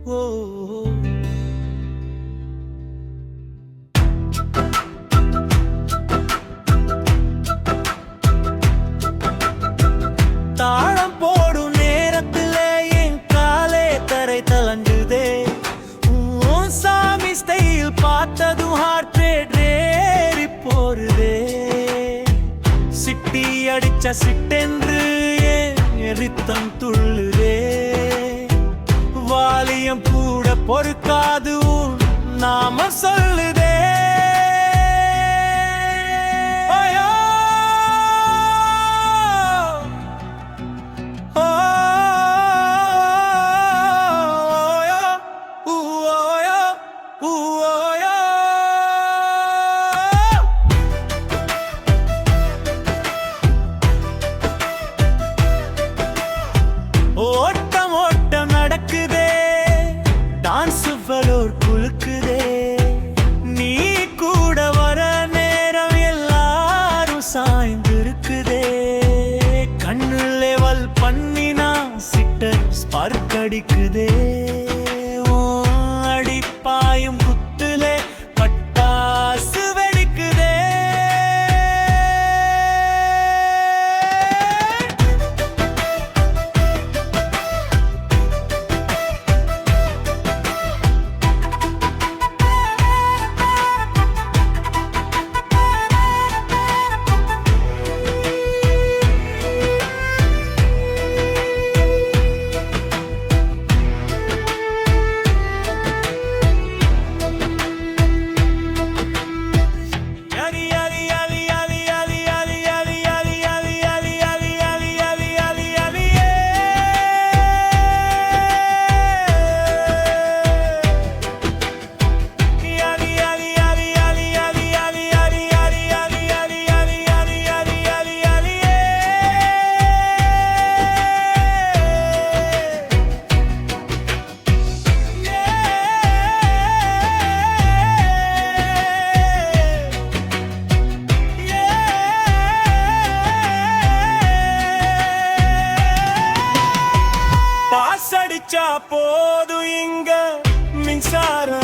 ஓ தாளம் போடும் நேரத்திலே என் காலே தரை தளஞ்சுதே. சாமி ஸ்டைல் பார்த்ததும் ஹார்ட் ரேட் ஏறி போருதே. சிட்டி அடிச்ச சிட்டென்று ரித்தம் துள்ளுதே. வாலியம் கூட பொறுக்காது நாம சொல்லுதே. ஓட்டம் ஓட்டம் நடக்குதே, டான்ஸ் ஃப்ளோர் குலுக்குதே. நீ கூட வர நேரம் எல்லாரும் சாய்ந்து இருக்குதே. கண்ணு லெவல் பண்ணினா சிட்டர் ஸ்பார்க் அடிக்குதே. அடிப்பாயும் குத்துலே பட்டாசு வெடிக்குதே. அடிச்சா போதும் இங்க மின்சாரம்